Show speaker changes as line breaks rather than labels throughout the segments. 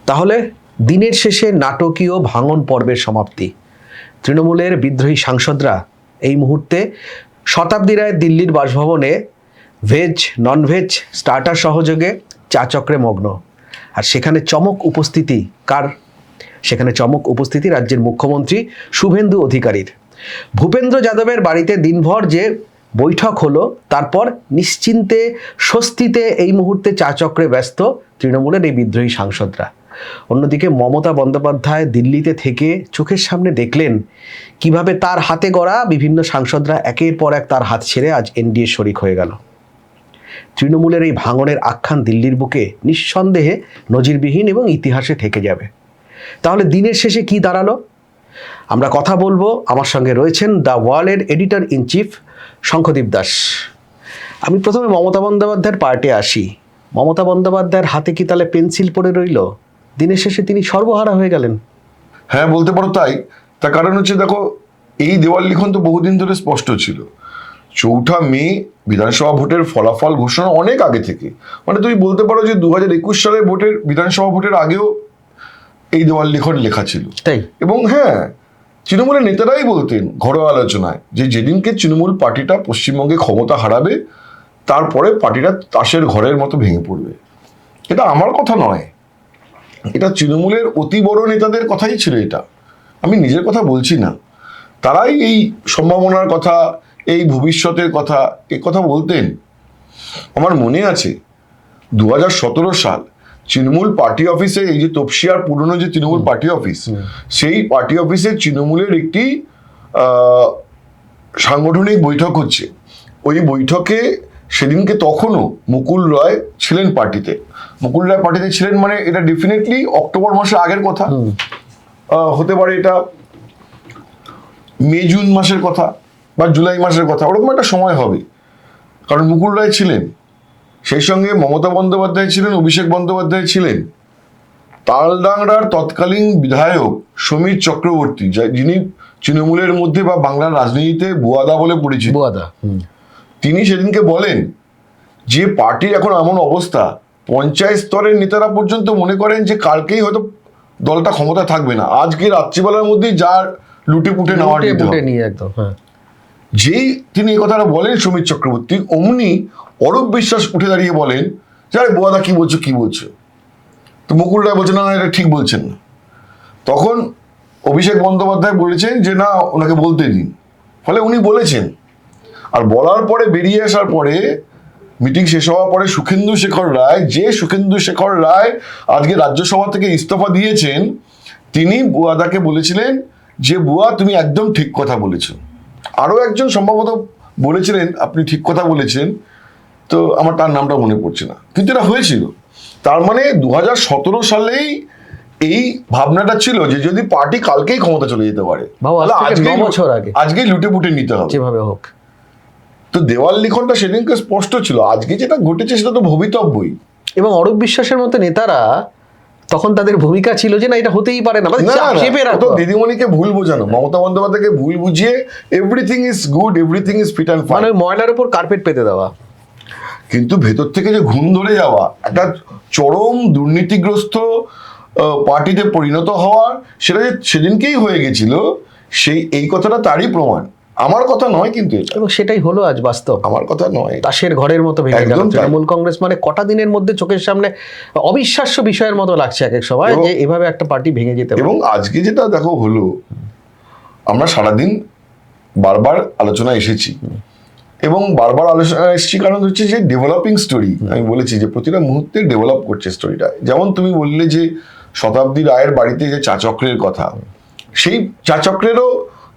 তাহলে দিনের শেষে নাটকীয় ভাঙন পর্বের সমাপ্তি। তৃণমূলের বিদ্রোহী সাংসদরা এই মুহূর্তে শতাব্দী রায় দিল্লির বাসভবনে ভেজ ননভেজ স্টার্টার সহযোগে চা চক্রে মগ্ন। আর সেখানে চমক উপস্থিতি কার? সেখানে চমক উপস্থিতি রাজ্যের মুখ্যমন্ত্রী শুভেন্দু অধিকারীর। ভূপেন্দ্র যাদবের বাড়িতে দিনভর যে বৈঠক হলো, তারপর নিশ্চিন্তে স্বস্তিতে এই মুহূর্তে চা চক্রে ব্যস্ত তৃণমূলের এই বিদ্রোহী সাংসদরা। অন্যদিকে মমতা বন্দ্যোপাধ্যায় দিল্লিতে থেকে চোখের সামনে দেখলেন কিভাবে তার হাতে গড়া বিভিন্ন সাংসদরা একের পর এক তার হাত ছেড়ে আজ এনডিএ শরিক হয়ে গেল। তৃণমূলের এই ভাঙনের আখ্যান দিল্লির বুকে নিঃসন্দেহে নজিরবিহীন এবং ইতিহাসে থেকে যাবে। তাহলে দিনের শেষে কি দাঁড়ালো? আমরা কথা বলবো। আমার সঙ্গে রয়েছেন দ্য ওয়ালের editor in chief Shankhadeep Das. আমি প্রথমে মমতা বন্দ্যোপাধ্যায়ের পার্টে আসি। মমতা বন্দ্যোপাধ্যায়ের হাতে কি তাহলে পেন্সিল পড়ে রইল? দিনের শেষে তিনি সর্বহারা হয়ে গেলেন।
হ্যাঁ, বলতে পারো তাই। তার কারণ হচ্ছে, দেখো, এই দেওয়াল লিখন তো বহুদিন ধরে স্পষ্ট ছিল। 4 মে বিধানসভা ভোটের ফলাফল ঘোষণা অনেক আগে থেকে, মানে তুমি বলতে পারো যে 2021 সালের ভোটের বিধানসভা ভোটের আগেও এই দেওয়াল লিখন লেখা ছিল।
তাই?
এবং হ্যাঁ, তৃণমূলের নেতারাই বলতেন ঘরোয়া আলোচনায় যে যেদিনকে তৃণমূল পার্টিটা পশ্চিমবঙ্গে ক্ষমতা হারাবে, তারপরে পার্টিটা তাসের ঘরের মতো ভেঙে পড়বে। এটা আমার কথা নয়, এটা তৃণমূলের অতি বড় নেতাদের কথাই ছিল। এটা আমি নিজের কথা বলছি না। তারাই এই সম্ভাবনার কথা, এই ভবিষ্যতের কথা, এই কথা বলতেন। আমার মনে আছে 2017 সাল তৃণমূল পার্টি অফিসে, এই যে তপসিয়ার পুরনো যে তৃণমূল পার্টি অফিস, সেই পার্টি অফিসে তৃণমূলের একটি সাংগঠনিক বৈঠক হচ্ছে। ওই বৈঠকে সেদিনকে তখনও মুকুল রায় ছিলেন পার্টিতে। মুকুল রায় পার্টিতে ছিলেন মানে এটা ডেফিনেটলি অক্টোবর মাসের আগের কথা হতে পারে, এটা মে জুন মাসের কথা বা জুলাই মাসের কথা, ওরকম একটা সময় হবে। কারণ মুকুল রায় ছিলেন, সেই সঙ্গে মমতা বন্দ্যোপাধ্যায় ছিলেন, অভিষেক বন্দ্যোপাধ্যায় ছিলেন, তালডাংরার তৎকালীন বিধায়ক সমীর চক্রবর্তী, যিনি তৃণমূলের মধ্যে বা বাংলার রাজনীতিতে বুয়াদা বলে পরিচিত, তিনি সেদিনকে বলেন যে পার্টির এখন এমন অবস্থা, পঞ্চায়েত স্তরের নেতারা পর্যন্ত মনে করেন যে কালকেই হয়তো দলটা ক্ষমতা থাকবে না, আজকে রাত্রিবেলার মধ্যেই যার লুটে পুটে নেওয়ার যেই তিনি এই কথাটা বলেন সমীর চক্রবর্তী, অমনি অরূপ বিশ্বাস উঠে দাঁড়িয়ে বলেন যে আরে বুয়াদা কি বলছো। তো মুকুল রায় বলছেন না, এটা ঠিক বলছেন না। তখন অভিষেক বন্দ্যোপাধ্যায় বলেছেন যে না, ওনাকে বলতে দিন। ফলে উনি বলেছেন, আর বলার পরে বেরিয়ে আসার পরে মিটিং শেষ হওয়ার পরে সুখেন্দু শেখর রায় আজকে রাজ্যসভা থেকে ইস্তফা দিয়েছেন, তিনি বুয়াদাকে বলেছিলেন যে বুয়া তুমি একদম ঠিক কথা বলেছো। আরো একজন সম্ভবত বলেছিলেন আপনি ঠিক কথা বলেছেন, তো আমার তার নামটা মনে পড়ছে না, কিন্তু এটা হয়েছিল। তার মানে 2017 সালেই এই ভাবনাটা ছিল যে যদি পার্টি কালকেই ক্ষমতা চলে যেতে পারে, আজকেই লুটে পুটে নিতে হবে
যেভাবে হোক।
তো দেওয়াল লিখনটা সেদিনকে স্পষ্ট ছিল। আজকে যেটা ঘটেছে সেটা তো ভবিতব্যই।
এবং অরূপ বিশ্বাসের মতো নেতারা তখন তাদের ভূমিকা ছিল যে না, এটা হতেই পারে না,
তো দিদিমণিকে ভুল বোঝানো, মমতা বন্দ্যোপাধ্যায়কে ভুল বুঝিয়ে everything is good, everything is fit and fine,
মানে ময়লার উপর কার্পেট পেতে দেওয়া।
কিন্তু ভেতর থেকে যে ঘুম ধরে যাওয়া, একটা চরম দুর্নীতিগ্রস্ত পার্টিতে পরিণত হওয়ার, সেটা যে সেদিনকেই হয়ে গেছিল, এই কথাটা তারই প্রমাণ। আমার কথা নয় কিন্তু,
এবং সেটাই হলো আজ বাস্তব।
আমার কথা নয়,
তাসের ঘরের মতো ভেঙে গেল তৃণমূল কংগ্রেস। মানে কটা দিনের মধ্যে চোখের সামনে অবিশ্বাস্য বিষয়ের মতো লাগছে এক এক সময় যে এভাবে একটা পার্টি ভেঙে যেতে পারে।
এবং আজকে যেটা দেখো হলো, আমরা সারাদিন বারবার আলোচনা এসেছি এবং বারবার আলোচনা এসেছি, কারণ হচ্ছে যে ডেভেলপিং স্টোরি। আমি বলেছি যে প্রতিটা মুহূর্তে ডেভেলপ করছে স্টোরিটা। যেমন তুমি বললে যে শতাব্দী রায়ের বাড়িতে যে চা চক্রের কথা, সেই চা চক্রেরও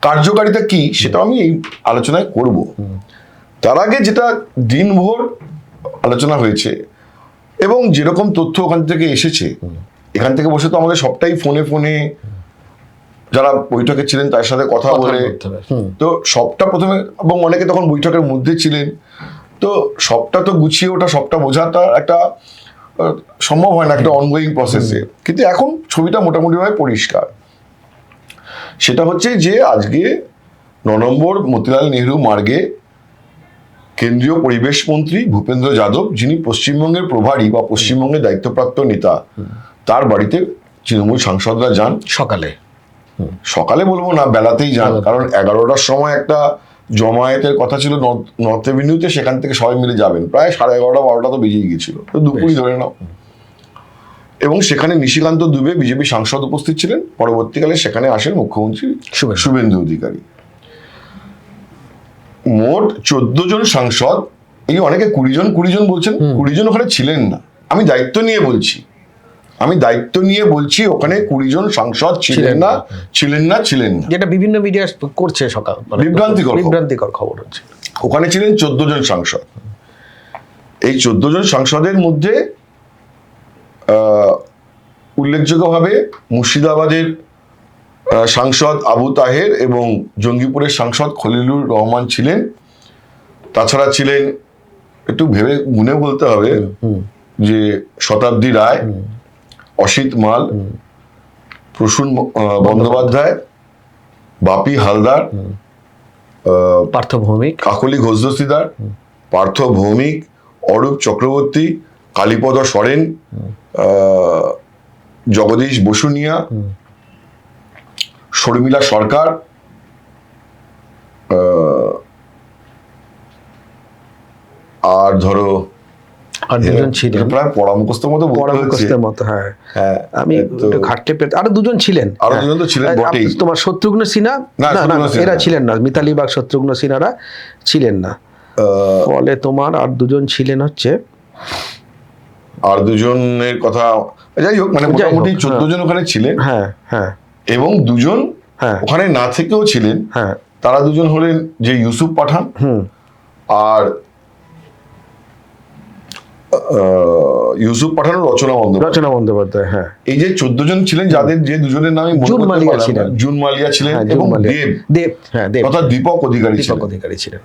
কার্যকারিতা কি সেটা আমি এই আলোচনায় করব। তার আগে যেটা দিনভর আলোচনা হয়েছে এবং যেরকম তথ্য ওখান থেকে এসেছে, এখান থেকে বসে তো আমাদের সবটাই ফোনে যারা বৈঠকে ছিলেন তার সাথে কথা বলে, তো সবটা প্রথমে, এবং অনেকে তখন বৈঠকের মধ্যে ছিলেন, তো সবটা তো গুছিয়ে ওঠা, সবটা বোঝাটা একটা সম্ভব হয় না একটা অনগোয়িং প্রসেসে। কিন্তু এখন ছবিটা মোটামুটিভাবে পরিষ্কার। সেটা হচ্ছে যে আজকে 9 নম্বর মতিলাল নেহরু মার্গে কেন্দ্রীয় পরিবেশ মন্ত্রী ভূপেন্দ্র যাদব, যিনি পশ্চিমবঙ্গের প্রভারী বা পশ্চিমবঙ্গের দায়িত্বপ্রাপ্ত নেতা, তার বাড়িতে তৃণমূল সাংসদরা যান। সকালে বলবো না, বেলাতেই যান, কারণ 11টার সময় একটা জমায়েতের কথা ছিল নর্থ এভিনিউতে, সেখান থেকে সবাই মিলে যাবেন, প্রায় 11:30 12টা তো বেজেই গিয়েছিল, তো দুপুরই ধরে নাও। এবং সেখানে নিশিকান্ত দুবে বিজেপি সাংসদ উপস্থিত ছিলেন। পরবর্তীকালে সেখানে আসেন মুখ্যমন্ত্রী শুভেন্দু অধিকারী। মোট 14 জন সাংসদ, এই অনেকে 20 জন বলছেন, 20 জন ওখানে ছিলেন না। আমি দায়িত্ব নিয়ে বলছি ওখানে 20 জন সাংসদ ছিলেন না,
যেটা বিভিন্ন মিডিয়া করছে সকাল, বিভ্রান্তিকর খবর হচ্ছে।
ওখানে ছিলেন 14 জন সাংসদ। এই 14 জন সাংসদের মধ্যে উল্লেখযোগ্যভাবে মুর্শিদাবাদের সাংসদ আবু তাহের এবং জঙ্গিপুরের সাংসদ খলিলুর রহমান ছিলেন। তাছাড়া ছিলেন, একটু ভেবে গুনে বলতে হবে, যে শতাব্দী রায়, অসিত মাল, প্রসূন বন্দ্যোপাধ্যায়, বাপি হালদার,
পার্থ ভৌমিক,
কাকলি ঘোষ দস্তিদার, পার্থ ভৌমিক, অরূপ চক্রবর্তী, কালীপদ সরেন, জগদীশ বসুনিয়া, শর্মিলা সরকার,
আর ধরো আর দুজন ছিলেন,
প্রায় পরামুখস্থের মতো
হ্যাঁ আমি ঘাটতে পেতে, আরো দুজন ছিলেন,
তো ছিলেন বটেই।
তোমার শত্রুঘ্ন সিনহা, না এরা ছিলেন না, মিতালি বাগ শত্রুঘ্ন সিনহারা ছিলেন না। ফলে তোমার আর দুজন ছিলেন, হচ্ছে
আর দুজনের কথা যাই হোক, মানে মোটামুটি 14 জন ওখানে ছিলেন।
হ্যাঁ
এবং দুজন ওখানে না থেকেও ছিলেন। তারা দুজন হলেন যে ইউসুফ পাঠান আর ইউসুফ পাঠান, রচনা বন্দ্যোপাধ্যায়।
হ্যাঁ,
এই যে 14 জন ছিলেন, যাদের যে দুজনের নামে জুন মালিয়া ছিলেন এবং দেব তথা দীপক অধিকারী ছিলেন।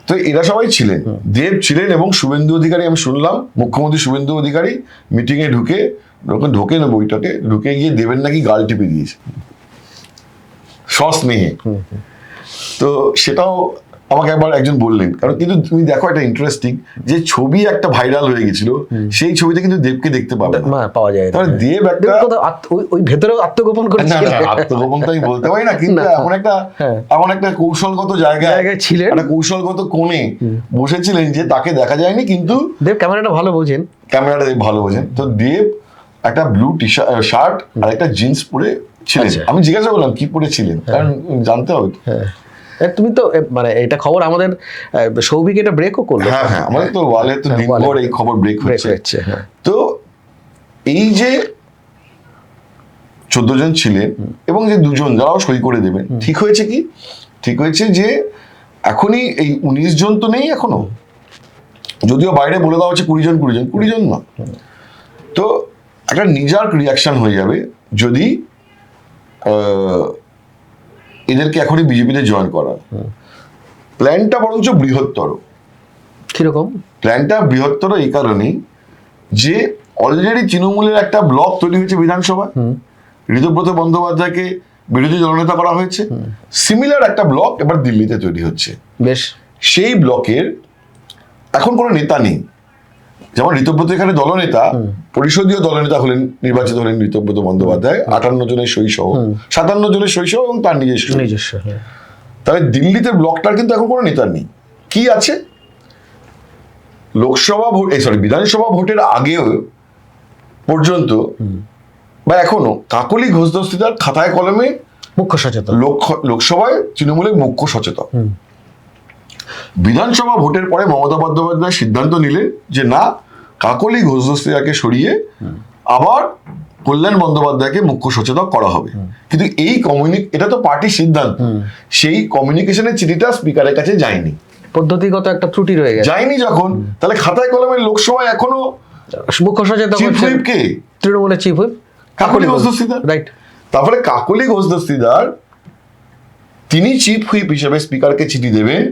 তো এরা সবাই ছিলেন, দেব ছিলেন এবং শুভেন্দু অধিকারী, আমি শুনলাম মুখ্যমন্ত্রী শুভেন্দু অধিকারী মিটিং এ ঢোকে না বইটাকে ঢুকে গিয়ে দেবেন নাকি গাল টিপে দিয়েছে সস্নেহে। তো সেটাও আমাকে একবার একজন বললেন, কারণ কিন্তু তুমি দেখো একটা ইন্টারেস্টিং, যে ছবি একটা ভাইরাল হয়ে গেছিল, সেই ছবিতে কিন্তু দেবকে দেখতে পাবে না,
পাওয়া যায় না।
দেব একটা
ওই ভেতরেও আত্মগোপন করেছে,
আত্মগোপন তো আমি বলতে পারি না, কিন্তু এমন একটা কৌশলগত জায়গায় ছিলেন, একটা কৌশলগত কোণে বসেছিলেন যে তাকে দেখা যায়নি, কিন্তু
দেব ক্যামেরাটা ভালো বোঝেন।
তো দেব একটা ব্লু শার্ট আর একটা জিন্স পরে ছিলেন। আমি জিজ্ঞাসা করলাম কি পরে ছিলেন, কারণ জানতে হবে।
তুমি তো মানে এটা খবর আমাদের সৌভিক এটা ব্রেকও করলো।
হ্যাঁ, আমাদের তো ওয়ালে তো দিনভর এই খবর ব্রেক হচ্ছে। তো এই যে 14 জন ছিলেন এবং যে দুজন যারাও সই করে দেবেন, ঠিক হয়েছে যে এখনই এই 19 জন তো নেই এখনো, যদিও বাইরে বলে দেওয়া হচ্ছে 20 জন না। তো একটা নিজার রিয়াকশন হয়ে যাবে যদি এদেরকে এখনই বিজেপিতে জয়েন করা। প্ল্যানটা বরঞ্চ বৃহত্তর।
কিরকম
প্ল্যানটা বৃহত্তর? এই কারণেই যে অলরেডি তৃণমূলের একটা ব্লক তৈরি হয়েছে বিধানসভায়, ঋতব্রত বন্দ্যোপাধ্যায়কে বিরোধী দলনেতা করা হয়েছে। সিমিলার একটা ব্লক এবার দিল্লিতে তৈরি হচ্ছে।
বেশ, সেই
ব্লকের এখন কোনো নেতা নেই। যেমন ঋতব্রত এখানে দলনেতা, পরিষদীয় দলনেতা নির্বাচিত হলেন ঋতব্রত বন্দ্যোপাধ্যায়, 58 জনের সই সহ, 57 জনের সই সহ এবং তার নিজস্ব। তবে দিল্লিতে ব্লকটার কিন্তু এখন কোনো নেতা নেই। কি আছে? বিধানসভা ভোটের আগেও পর্যন্ত বা এখনো কাকলি ঘোষ দস্তিদার খাতায় কলমে
মুখ্য সচেতন,
লোকসভায় তৃণমূলের মুখ্য সচেতন। বিধানসভা ভোটের পরে মমতা বন্দ্যোপাধ্যায় সিদ্ধান্ত নিলেন যে না, কাকলি ঘোষ দস্তিদারকে সরিয়ে আবার কল্যাণ বন্দ্যোপাধ্যায়কে মুখ্য সচেতক করা হবে। কিন্তু এই এটা তো পার্টির সিদ্ধান্ত, সেই কমিউনিকেশনের চিঠিটা স্পিকারের কাছে যায়নি,
পদ্ধতিগত একটা ত্রুটি রয়ে গেছে।
যায়নি যখন, তাহলে খাতায় কলমের লোকসভায় এখনো
মুখ্য সচেতক
কে?
তৃণমূলের chief whip
Kakoli Ghosh Dastidar, right? তারপরে কাকলি ঘোষ দস্তিদার তিনি চিফ হুইপ হিসেবে স্পিকারকে চিঠি দেবেন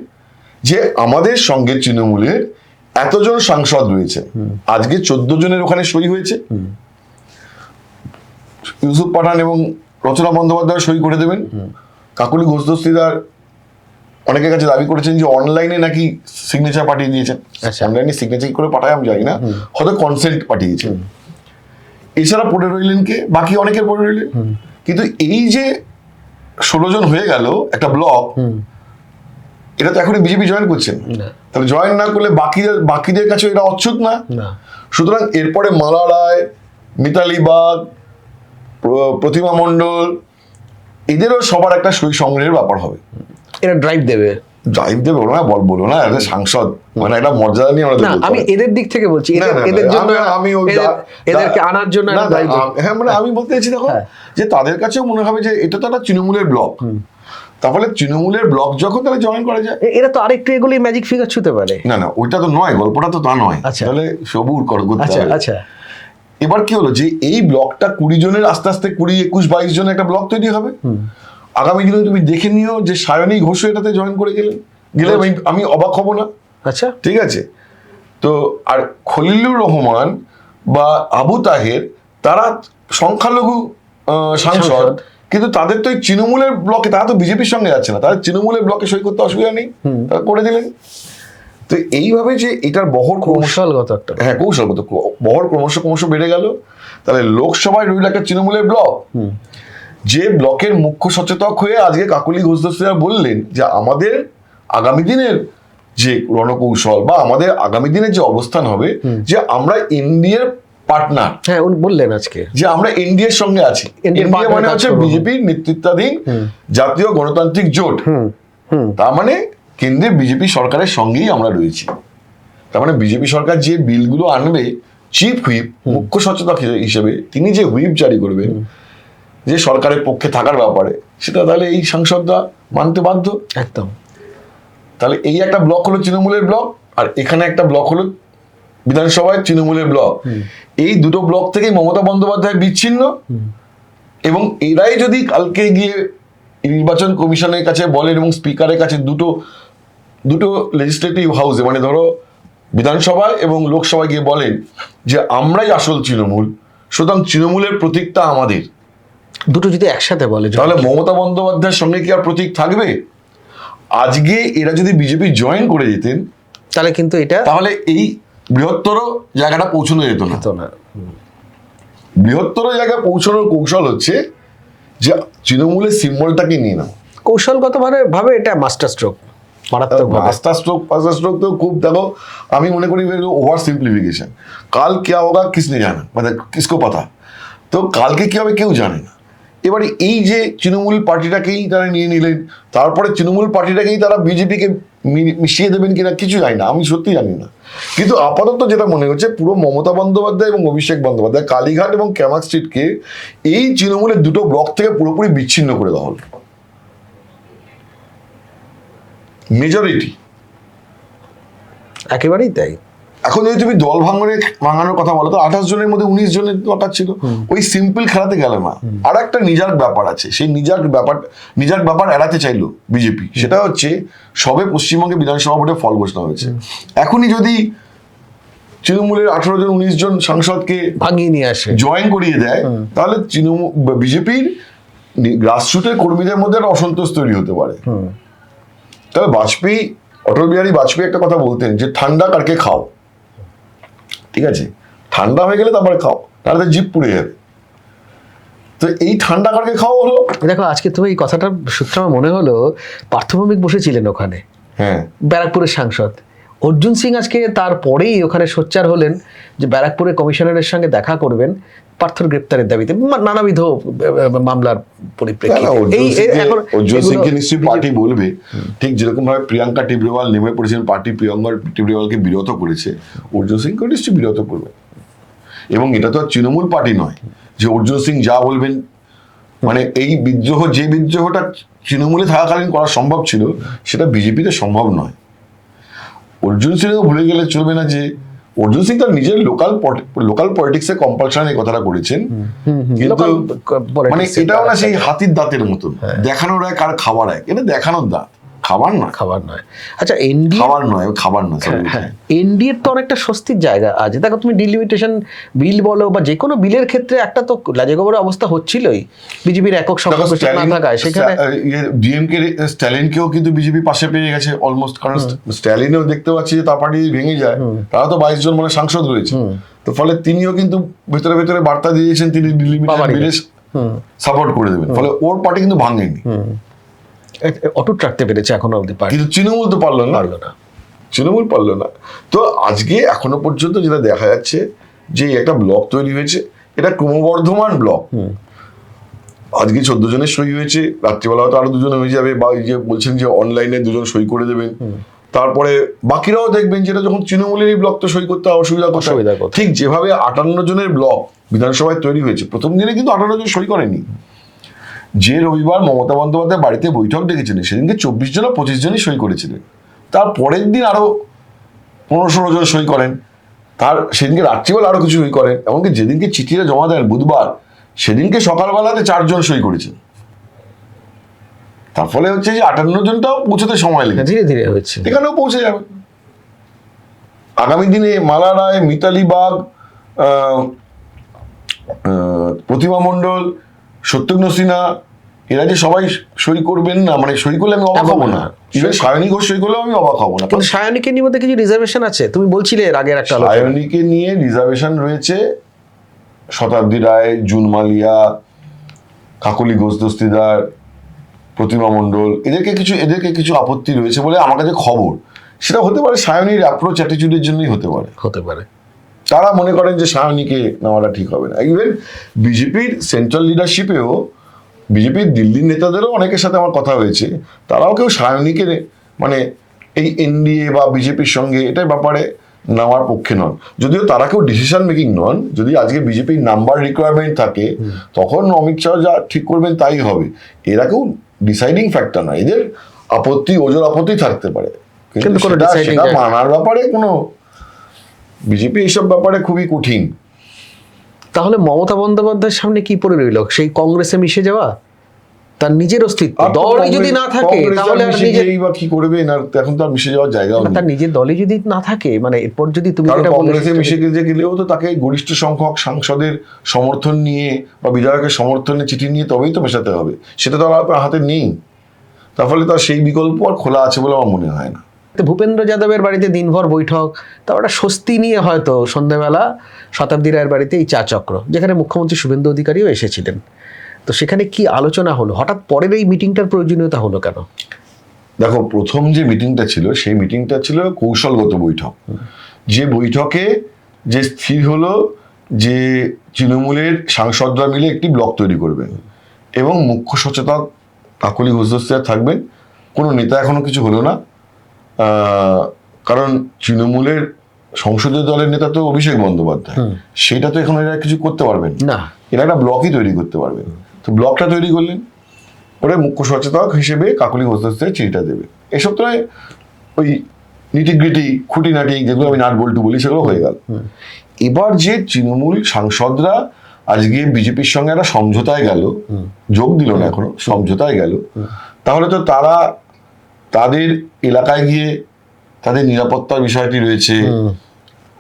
যে আমাদের সঙ্গে তৃণমূলের এতজন সাংসদ রয়েছে, আজকে 14 জনের ওখানে সই হয়েছে, ইউসুফ পাঠান এবং রচনা বন্দ্যোপাধ্যায় সই করে দেবেন। কাকলি ঘোষ দস্তিদার অনেকের কাছে দাবি করেছেন যে অনলাইনে নাকি সিগনেচার পাঠিয়ে দিয়েছেন। অনলাইনে সিগনেচার করে পাঠায় আমি জানি না, হয়তো কনসেন্ট পাঠিয়েছেন। এছাড়া পড়ে রইলেন কে, বাকি অনেকের পড়ে রইলেন। কিন্তু এই যে 16 জন হয়ে গেল একটা ব্লক, এটা তো এখনই বিজেপি জয়েন করছেন, তাহলে জয়েন না করলে বাকিদের কাছে এটা অচ্ছুত না। সুতরাং এরপরে মালা রায়, মিতালি বাগ, প্রতিমা মণ্ডল, এদেরও সবার একটা সই সংগ্রহের ব্যাপার হবে।
এরা ড্রাইভ দেবে
বলো না, বলো না, একটা সাংসদ মানে একটা মর্যাদা নিয়ে আমরা
না, আমি এদের দিক থেকে বলছি, এদের জন্য আমি এদেরকে আনার জন্য
হ্যাঁ, মানে আমি বলতে চাইছি দেখো যে তাদের কাছেও মনে হবে যে এটা তো একটা তৃণমূলের ব্লক, তাহলে তৃণমূলের ব্লক যখন তাহলে জয়েন করা যায়।
এরা তো আরেকটু এগুলি ম্যাজিক ফিগার ছুতে পারে।
না ওইটা তো নয়, গল্পটা তো তা নয়। তাহলে সবুর করতে হবে।
আচ্ছা,
এবার কি হলো যে এই ব্লকটা 20 জনের আস্তে আস্তে 20, 21, 22 জনের একটা ব্লক তৈরি হবে। আগামী দিনে তুমি দেখে নিও যে সায়নী ঘোষ এটাতে জয়েন করে গেলে আমি অবাক হব না।
আচ্ছা,
ঠিক আছে। তো আর খলিলুর রহমান বা আবু তাহের তারা সংখ্যালঘু সাংসদ, কিন্তু তাদের তো তৃণমূলের ব্লকে, তারা তো বিজেপির সঙ্গে যাচ্ছে না, তাদের তৃণমূলের ব্লকে সই করতে অসুবিধা নেই, তারা করে দিলেন। তো এইভাবে যে এটার বহর
কৌশলগত একটা,
হ্যাঁ কৌশলগত বহর ক্রমশ বেড়ে গেল। তাহলে লোকসভায় রইল একটা তৃণমূলের ব্লক, যে ব্লকের মুখ্য সচেতক হয়ে আজকে কাকলি ঘোষ দস্তিদার বললেন যে আমাদের আগামী দিনের যে রণকৌশল বা আমাদের আগামী দিনের যে অবস্থান হবে, যে আমরা এনডিএর পার্টনার।
হ্যাঁ, উনি বললেন আজকে যে
আমরা এনডিএর সঙ্গে আছি। এনডিএ মানে হচ্ছে বিজেপির নেতৃত্বাধীন জাতীয় গণতান্ত্রিক জোট। তার মানে কেন্দ্রে বিজেপি সরকারের সঙ্গেই আমরা রয়েছি। তার মানে বিজেপি সরকার যে বিলগুলো আনবে, চিফ হুইপ মুখ্য সচেতক হিসেবে তিনি যে হুইপ জারি করবেন যে সরকারের পক্ষে থাকার ব্যাপারে, সেটা তাহলে এই সাংসদরা মানতে বাধ্য।
একদম।
তাহলে এই একটা ব্লক হলো তৃণমূলের ব্লক, আর এখানে একটা ব্লক হলো বিধানসভায় তৃণমূলের ব্লক। এই দুটো ব্লক থেকেই মমতা বন্দ্যোপাধ্যায় বিচ্ছিন্ন, এবং এরাই যদি কালকে গিয়ে নির্বাচন কমিশনের কাছে বলেন এবং স্পিকারের কাছে দুটো লেজিসলেটিভ হাউসে, মানে ধরো বিধানসভায় এবং লোকসভায় গিয়ে বলেন যে আমরাই আসল তৃণমূল, সুতরাং তৃণমূলের প্রতীকটা আমাদের,
দুটো যদি একসাথে বলে,
তাহলে মমতা বন্দ্যোপাধ্যায়ের সঙ্গে কি আর প্রতীক থাকবে? আজকে এরা যদি বিজেপি জয়েন করে যেতেন
তাহলে কিন্তু এটা,
তাহলে এই বৃহত্তর জায়গাটা পৌঁছানো যেত না। বৃহত্তর জায়গায় পৌঁছানোর কৌশল হচ্ছে যে তৃণমূলের সিম্বলটাকে নিয়ে নাও।
কৌশলগত ভাবে এটা মাস্টার স্ট্রোক, মারাত্মক
মাস্টার স্ট্রোক তো খুব, দেখো আমি মনে করি ওভার সিম্পলিফিকেশন। কাল क्या होगा किसने जाना, মানে কিসকো পাতা, তো কালকে কি হবে কেউ জানে না। এবারে এই যে তৃণমূল পার্টিটাকেই তারা নিয়ে নিলেন, তারপরে তৃণমূল পার্টিটাকেই তারা বিজেপিকে মিশিয়ে দেবেন কিনা কিছু জানি না, আমি সত্যি জানি না। কিন্তু আপাতত যেটা মনে হচ্ছে, পুরো মমতা বন্দ্যোপাধ্যায় এবং অভিষেক বন্দ্যোপাধ্যায় কালীঘাট এবং ক্যামাক স্ট্রিটকে এই তৃণমূলের দুটো ব্লক থেকে পুরোপুরি বিচ্ছিন্ন করে দেওয়া হলো। মেজরিটি
একেবারেই তাই।
এখন যদি তুমি দল ভাঙানোর কথা বলো, তো 28 জনের মধ্যে 19 জনের দরকার ছিল, ওই সিম্পল খেলাতে গেল না। আর একটা নিজার ব্যাপার আছে, সেই নিজার ব্যাপার এড়াতে চাইলো বিজেপি। সেটা হচ্ছে সবে পশ্চিমবঙ্গে বিধানসভা ভোটে ফল ঘোষণা হয়েছে, এখনই যদি তৃণমূলের 18 জন 19 জন সাংসদকে
ভাঙিয়ে নিয়ে আসে,
জয়েন করিয়ে দেয়, তাহলে বিজেপির গ্রাসরুটের কর্মীদের মধ্যে একটা অসন্তোষ তৈরি হতে পারে। তবে অটল বিহারী বাজপেয়ী একটা কথা বলতেন যে ঠান্ডা কারকে খাও, ঠিক আছে, ঠান্ডা হয়ে গেলে তারপরে খাও, তাহলে জিভ পুড়ে যাবে। তো এই ঠান্ডা কারকে খাওয়া হলো।
দেখো আজকে তুমি এই কথাটা সূত্রে আমার মনে হলো, পার্থভৌমিক বসেছিলেন ওখানে,
হ্যাঁ,
ব্যারাকপুরের সাংসদ অর্জুন সিং আজকে তারপরেই ওখানে সোচ্চার হলেন যে ব্যারাকপুরের কমিশনারের সঙ্গে দেখা করবেন পার্থর গ্রেপ্তারের দাবিতে, নানাবিধ মামলার পরিপ্রেক্ষিতে।
অর্জুন সিংকে নিশ্চয়ই পার্টি বলবে, ঠিক যেরকম ভাবে প্রিয়াঙ্কা টিবরেওয়াল নেমে পড়েছেন, পার্টি প্রিয়াঙ্কা টিবরেওয়ালকে বিরত করেছে, অর্জুন সিংকে নিশ্চয়ই বিরত করবে। এবং এটা তো আর তৃণমূল পার্টি নয় যে অর্জুন সিং যা বলবেন, মানে এই যে বিদ্রোহটা তৃণমূলে থাকাকালীন করা সম্ভব ছিল, সেটা বিজেপিতে সম্ভব নয়। অর্জুন সিংও ভুলে গেলে চলবে না যে অর্জুন সিং তার নিজের লোকাল পলিটিক্সে কম্পালশন এই কথাটা করেছেন, কিন্তু মানে এটাও না সেই হাতির দাঁতের মতন, দেখানোর এক আর খাবার এক, এটা দেখানোর দাঁত, খাবার নয়। আচ্ছা, খাবার নয়।
এনডিএর তো অনেকটা স্বস্তির জায়গা আছে। দেখো তুমি ডিলিমিটেশন বিল বলো বা যে কোনো বিলের ক্ষেত্রে একটা তো লাজেগোবরের অবস্থা হচ্ছিলই বিজেপির একক সংখ্যাগরিষ্ঠ না থাকায়। সেখানে
ডিএমকে স্ট্যালিনকেও কিন্তু বিজেপি পাশে পেয়ে গেছে অলমোস্ট, কারণ স্ট্যালিনও দেখতে পাচ্ছি যে তার পার্টি ভেঙে যায়, তারা তো 22 জন মানে সাংসদ রয়েছে, তো ফলে তিনিও কিন্তু ভেতরে ভেতরে বার্তা দিয়েছেন তিনি
বাবারই।
বিলে সাপোর্ট করে দেবেন, ফলে ওর পার্টি কিন্তু ভাঙেনি,
অটুট রাখতে পেরেছে এখনো অব্দি পার্টি।
কিন্তু তৃণমূল তো পারলো না,
পারলো না।
তৃণমূল পারলো না। তো আজকে এখনো পর্যন্ত যেটা দেখা যাচ্ছে যে একটা ব্লক তৈরি হয়েছে, এটা ক্রমবর্ধমান ব্লক। আজকে 14 জনের সই হয়েছে, রাত্রিবেলা হয়তো আরো 2 জন হয়ে যাবে, বা ওই যে বলছেন যে অনলাইনে 2 জন সই করে দেবেন, তারপরে বাকিরাও দেখবেন যেটা যখন তৃণমূলেরই ব্লক তো সই করতে অসুবিধা
অসুবিধা
কোথায়।
কোথায়?
ঠিক যেভাবে 58 জনের ব্লক বিধানসভায় তৈরি হয়েছে, প্রথম দিনে কিন্তু 58 জন সই করেনি। যে রবিবার মমতা বন্দ্যোপাধ্যায় বাড়িতে বৈঠক ডেকেছিলেন সেদিনকে 24 জন 25 জনই সই করেছিলেন। তার পরের দিন আরো 15-16 জন সই করেন, তার সেদিনকে রাত্রিবেলা আরো কিছু সই করেন, এমনকি যেদিনকে চিঠিটা জমা দেন বুধবার, সেদিনকে সকালবেলাতে 4 জন সই করেছেন। তার ফলে হচ্ছে যে 58 জনটাও পৌঁছতে সময় লেগে
ধীরে ধীরে হচ্ছে।
এখানেও পৌঁছে যাবে। আগামী দিনে মালা রায়, মিতালি বাগ, প্রতিমা মণ্ডল, সত্যঘ্ন সিনহা, এরা যে সবাই সই করবেন না, মানে সই করলে আমি অবাক হবো না। ইভেন সায়নী ঘোষ সই করলেও আমি অবাক হবো না।
কিন্তু সায়নীকে নিয়ে মধ্যে কিছু রিজার্ভেশন আছে, তুমি বলছিলে এর আগের একটা আলোচনা।
সায়নীকে নিয়ে রিজার্ভেশন রয়েছে শতাব্দী রায়, জুন মালিয়া, কাকলি ঘোষ দস্তিদার, প্রতিমা মণ্ডল, এদেরকে কিছু আপত্তি রয়েছে বলে আমার কাছে খবর। সেটা হতে পারে সায়নীর অ্যাপ্রোচ অ্যাটিটিউডের জন্যই হতে পারে। তারা মনে করেন যে সায়নীকে নেওয়াটা ঠিক হবে না। ইভেন বিজেপির সেন্ট্রাল লিডারশিপেও, বিজেপির দিল্লির নেতাদেরও অনেকের সাথে আমার কথা হয়েছে, তারাও কেউ সায়নীকে মানে এই এনডিএ বা বিজেপির সঙ্গে এটার ব্যাপারে নেওয়ার পক্ষে নন। যদিও তারা কেউ ডিসিশন মেকিং নন, যদি আজকে বিজেপির নাম্বার রিকোয়ারমেন্ট থাকে তখন অমিত শাহ যা ঠিক করবেন তাই হবে। এরা কেউ ডিসাইডিং ফ্যাক্টর না, এদের ওজোর আপত্তি থাকতে পারে, কিন্তু
কোনো
সেটা মানার ব্যাপারে কোনো বিজেপি এইসব ব্যাপারে খুবই কঠিন।
তাহলে মমতা বন্দ্যোপাধ্যায়ের সামনে কি পড়ে রইল? সেই কংগ্রেসে মিশে যাওয়া, তার নিজের অস্তিত্ব, দলই যদি না থাকে তাহলে আর নিজের
বা কি করবে না, এখন তো আর মিশে যাওয়ার জায়গা নেই।
তার নিজের দলই যদি না থাকে, মানে এরপর যদি তুমি
যেটা কংগ্রেসে মিশে গেলেও তো তাকে গরিষ্ঠ সংখ্যক সাংসদের সমর্থন নিয়ে বা বিধায়কের সমর্থনে চিঠি নিয়ে তবেই তো মেশাতে হবে, সেটা তো আর হাতে নেই। তার ফলে তার সেই বিকল্প আর খোলা আছে বলে আমার মনে হয় না।
ভূপেন্দ্র যাদবের বাড়িতে দিনভর বৈঠক, তারপর একটা স্বস্তি নিয়ে হয়তো সন্ধ্যাবেলা শতাব্দী রায়ের বাড়িতে এই চা চক্র, যেখানে মুখ্যমন্ত্রী শুভেন্দু অধিকারীও এসেছিলেন। তো সেখানে কি আলোচনা হলো? হঠাৎ পরের এই মিটিংটার প্রয়োজনীয়তা হলো কেন?
দেখো, প্রথম যে মিটিংটা ছিল সেই মিটিংটা ছিল কৌশলগত বৈঠক। যে বৈঠকে যে স্থির হলো যে তৃণমূলের সাংসদরা মিলে একটি ব্লক তৈরি করবেন এবং মুখ্য সচেতক কাকলি ঘোষ দস্তিদার থাকবেন। কোনো নেতা এখনো কিছু হলো না, কারণ তৃণমূলের সংসদীয় দলের নেতা তো অভিষেক বন্দ্যোপাধ্যায়, সেটা তো এখন এরা কিছু করতে পারবেন
না,
এরা একটা ব্লকই তৈরি করতে পারবেন। তো ব্লকটা তৈরি করলেন, ওরা মুখ্য সচেতক হিসেবে কাকলি ঘোষ দস্তিদার চিঠিটা দেবে। এসব তো ওই নিটিগ্রিটি খুঁটিনাটি যেগুলো আমি নাট বল্টু বলি সেগুলো হয়ে গেল। এবার যে তৃণমূল সাংসদরা আজকে বিজেপির সঙ্গে একটা সমঝোতায় গেল, যোগ দিল না এখনো, সমঝোতায় গেল, তাহলে তো তারা তাদের এলাকায় গিয়ে তাদের নিরাপত্তার বিষয়টি রয়েছে,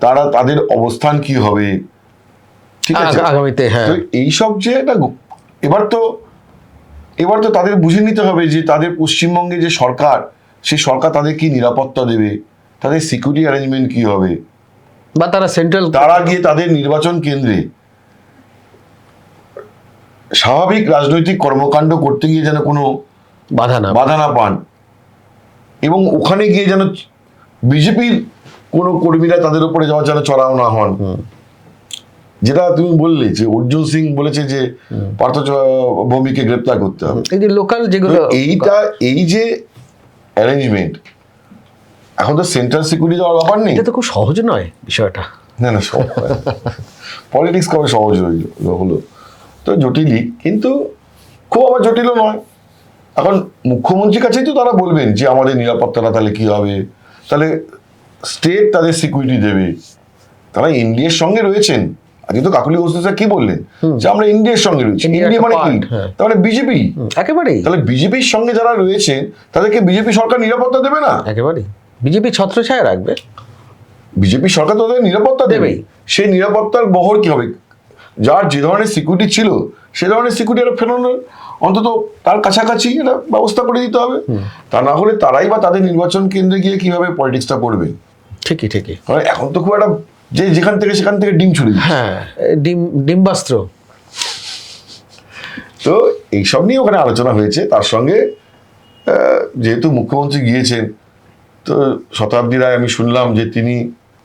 তারা তাদের অবস্থান কি হবে, ঠিক আছে
আগামীতে। হ্যাঁ,
এইসব যে একটা এবার তো তাদের বুঝে নিতে হবে যে তাদের পশ্চিমবঙ্গে যে সরকার, সেই সরকার তাদের কি নিরাপত্তা দেবে, তাদের সিকিউরিটি অ্যারেঞ্জমেন্ট কি হবে,
বা তারা
গিয়ে তাদের নির্বাচন কেন্দ্রে স্বাভাবিক রাজনৈতিক কর্মকাণ্ড করতে গিয়ে যেন কোনো বাধা না পান, এবং ওখানে গিয়ে যেন বিজেপির কোনো কর্মীরা তাদের উপরে যেন চড়াও না হন। যেটা তুমি বললে যে অর্জুন সিং বলেছে যে পার্থ ভৌমিককে গ্রেপ্তার করতে হবে,
এই যে লোকাল যেগুলো,
এই যে অ্যারেঞ্জমেন্ট, এখন তো সেন্ট্রাল সিকিউরিটি দেওয়ার ব্যাপার নেই।
এটা তো খুব সহজ নয় বিষয়টা।
না সহজ পলিটিক্স কবে সহজ হলো, তো জটিলই, কিন্তু খুব আবার জটিলও নয়। এখন মুখ্যমন্ত্রীর কাছেই তো তারা বলবেন যে আমাদের নিরাপত্তাটা তাহলে কি হবে, তাহলে স্টেট তাদের সিকিউরিটি দেবে। তারা ইন্ডিয়ার সঙ্গে রয়েছেন। আজকে তো কাকলি ঘোষ কি বললেন যে আমরা ইন্ডিয়ার সঙ্গে রয়েছি। ইন্ডিয়া মানে কি? তাহলে বিজেপি,
একেবারেই।
তাহলে বিজেপির সঙ্গে যারা রয়েছেন তাদেরকে বিজেপি সরকার নিরাপত্তা দেবে না?
একেবারেই বিজেপি ছত্রছায়া রাখবে।
বিজেপি সরকার তো তাদের নিরাপত্তা দেবেই। সেই নিরাপত্তার বহর কি হবে? যার যে ধরনের সিকিউরিটি ছিল সে ধরনের সিকিউরিটি এটা ফেরানোর, অন্তত তার কাছাকাছি এটা ব্যবস্থা করে দিতে হবে। তা না হলে তারাই বা তাদের নির্বাচন কেন্দ্রে গিয়ে কিভাবে পলিটিক্সটা করবে?
ঠিকই।
এখন তো খুব একটা যে যেখান থেকে সেখান থেকে ডিম ছুড়ে দিচ্ছে।
হ্যাঁ, ডিম্বাস্ত্র।
তো এইসব নিয়ে ওখানে আলোচনা হয়েছে। তার সঙ্গে যেহেতু মুখ্যমন্ত্রী গিয়েছেন, তো শতাব্দী রায় আমি শুনলাম যে তিনি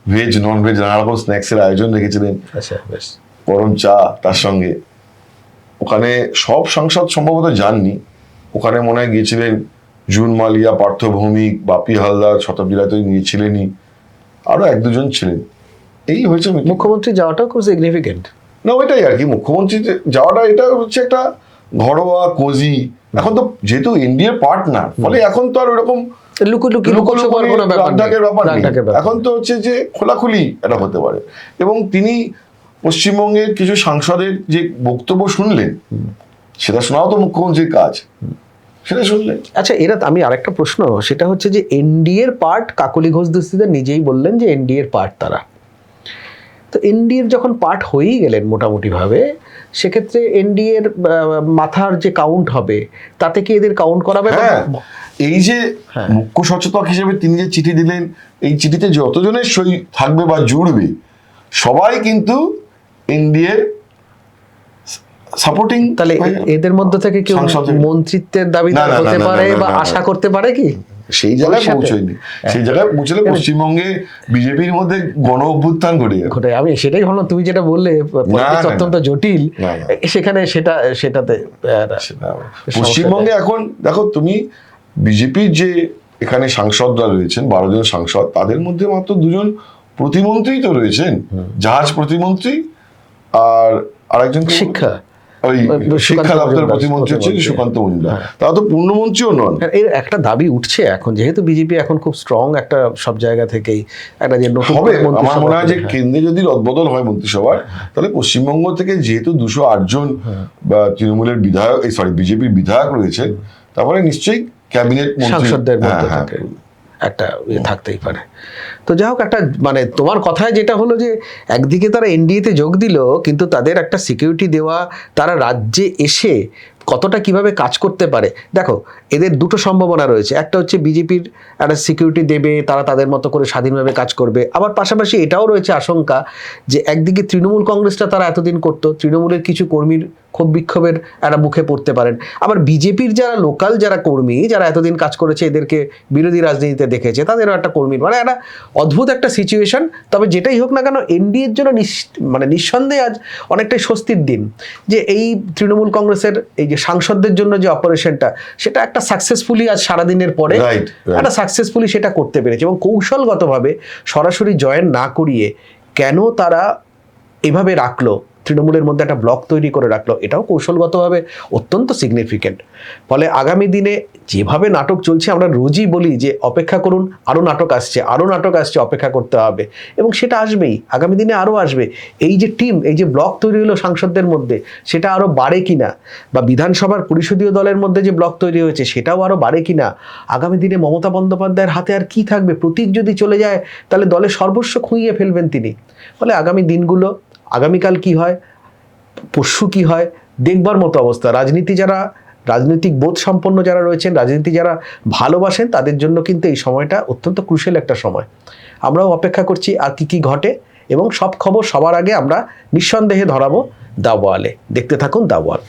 ভেজ নন ভেজ নানা রকম স্ন্যাক্সের আয়োজন রেখেছিলেন,
আচ্ছা, বেশ।
গরম চা তার সঙ্গে। ওখানে সব সাংসদ সম্ভবত যাননি, ওখানে মনে হয় গিয়েছিলেন জুন মালিয়া, পার্থ ভৌমিক, বাপি হালদার, শতাব্দী রায় তো নিয়েছিলেনই, আরো এক দুজন ছিলেন। এই হয়েছে meeting।
মুখ্যমন্ত্রী যাওয়াটাও খুব সিগনিফিকেন্ট।
না ওইটাই আর কি, মুখ্যমন্ত্রী যাওয়াটা এটা হচ্ছে একটা ঘরোয়া কোজি। এখন তো যেহেতু এনডিএর পার্টনার, ফলে এখন তো আর ওরকম
লুকোচুপি কোনো ব্যাপার নেই।
রাগঢাকের ব্যাপার নেই।
রাগঢাকের ব্যাপার
এখন তো হচ্ছে যে খোলাখুলি এটা হতে পারে। এবং তিনি পশ্চিমবঙ্গের কিছু সাংসদের যে বক্তব্য শুনলেন, সেটা শোনাও তো মুখ্যমন্ত্রীর কাজ, সেটা শুনলেন।
আচ্ছা, আমি আরেকটা প্রশ্ন, সেটা হচ্ছে যে এনডিএর পার্ট, কাকলি ঘোষ দস্তিদার নিজেই বললেন যে এনডিএর পার্ট তারা। তো এনডিএর যখন পার্ট হয়েই গেলেন মোটামুটি ভাবে, সেক্ষেত্রে এনডিএর মাথার যে কাউন্ট হবে, তাতে কি এদের কাউন্ট করাবে?
হ্যাঁ, এই যে মুখ্য সচেতক হিসেবে তিনি যে চিঠি দিলেন, এই চিঠিতে যতজনের সই থাকবে বা জুড়বে, সবাই কিন্তু এনডিএর সাপোর্টিং।
তাহলে এদের মধ্যে থেকে কেউ মন্ত্রিত্বের দাবিদার হতে পারে বা আশা করতে পারে কি?
সেই জায়গায় পৌঁছয়নি। সেই জায়গায় পৌঁছলে পশ্চিমবঙ্গে বিজেপির মধ্যে গণ অভ্যুত্থান ঘটে।
আমি সেটাই ভাবলাম, তুমি যেটা বললে অত্যন্ত জটিল, সেখানে সেটাতে
পশ্চিমবঙ্গে এখন দেখো তুমি, বিজেপির যে এখানে সাংসদরা রয়েছেন 12 জন সাংসদ, তাদের মধ্যে মাত্র 2 জন প্রতিমন্ত্রী তো রয়েছেন, জাহাজ প্রতিমন্ত্রী আর আরেকজন শিক্ষা দপ্তরের প্রতিমন্ত্রী হচ্ছে সুকান্ত মজুমদার। তারা তো পূর্ণমন্ত্রীও নন।
এর একটা দাবি উঠছে এখন, যেহেতু বিজেপি এখন খুব স্ট্রং একটা সব জায়গা থেকেই একটা যে নতুন
হবে। আমার মনে হয় যে কেন্দ্রে যদি রদবদল হয় মন্ত্রিসভার, তাহলে পশ্চিমবঙ্গ থেকে যেহেতু 208 জন বা তৃণমূলের বিধায়ক, বিজেপির বিধায়ক রয়েছেন, তারপরে নিশ্চয়ই ক্যাবিনেট
সাংসদদের মধ্যে একটা থাকতেই পারে। তো যাই হোক, একটা মানে তোমার কথায় যেটা হলো যে একদিকে তারা এনডিএতে যোগ দিল, কিন্তু তাদের একটা সিকিউরিটি দেওয়া, তারা রাজ্যে এসে কতটা কিভাবে কাজ করতে পারে। দেখো, এদের দুটো সম্ভাবনা রয়েছে। একটা হচ্ছে বিজেপির একটা সিকিউরিটি দেবে, তারা তাদের মতো করে স্বাধীনভাবে কাজ করবে। আবার পাশাপাশি এটাও রয়েছে আশঙ্কা যে একদিকে তৃণমূল কংগ্রেসটা তারা এতদিন করতো, তৃণমূলের কিছু কর্মীর ক্ষোভ বিক্ষোভের একটা মুখে পড়তে পারেন। আবার বিজেপির যারা লোকাল যারা কর্মী, যারা এতদিন কাজ করেছে, এদেরকে বিরোধী রাজনীতিতে দেখেছে, তাদেরও একটা কর্মীর মানে একটা অদ্ভুত একটা সিচুয়েশন। তবে যেটাই হোক না কেন, এনডিএর জন্য নিঃসন্দেহে আজ অনেকটাই স্বস্তির দিন যে এই তৃণমূল কংগ্রেসের এই যে সাংসদদের জন্য যে অপারেশনটা, সেটা একটা সাকসেসফুলি আজ সারাদিনের পরে একটা সাকসেসফুলি সেটা করতে পেরেছে। এবং কৌশলগতভাবে সরাসরি জয়েন না করিয়ে কেন তারা এভাবে রাখলো, তৃণমূলের মধ্যে একটা ব্লক তৈরি করে রাখলো, এটাও কৌশলগতভাবে অত্যন্ত সিগনিফিকেন্ট। ফলে আগামী দিনে যেভাবে নাটক চলছে, আমরা রোজই বলি যে অপেক্ষা করুন, আরও নাটক আসছে, অপেক্ষা করতে হবে, এবং সেটা আসবেই, আগামী দিনে আরও আসবে। এই যে টিম, এই যে ব্লক তৈরি হলো সাংসদদের মধ্যে, সেটা আরও বাড়ে কিনা, বা বিধানসভার পরিষদীয় দলের মধ্যে যে ব্লক তৈরি হয়েছে সেটাও আরও বাড়ে কিনা, আগামী দিনে মমতা বন্দ্যোপাধ্যায়ের হাতে আর কি থাকবে? প্রতীক যদি চলে যায়, তাহলে দলের সর্বস্ব খুইয়ে ফেলবেন তিনি। ফলে আগামী দিনগুলো, আগামীকাল কি হয়, পরশু কি হয়, দেখবার মতো অবস্থা। রাজনৈতিক বোধ সম্পন্ন যারা রয়েছেন, রাজনীতি যারা ভালোবাসেন, তাদের জন্য কিন্তু এই সময়টা অত্যন্ত ক্রুশিয়াল একটা সময়। আমরাও অপেক্ষা করছি আর কি ঘটে, এবং সব খবর সবার আগে আমরা নিঃসন্দেহে ধরাবো দাওয়ালে। দেখতে থাকুন দাওয়াল।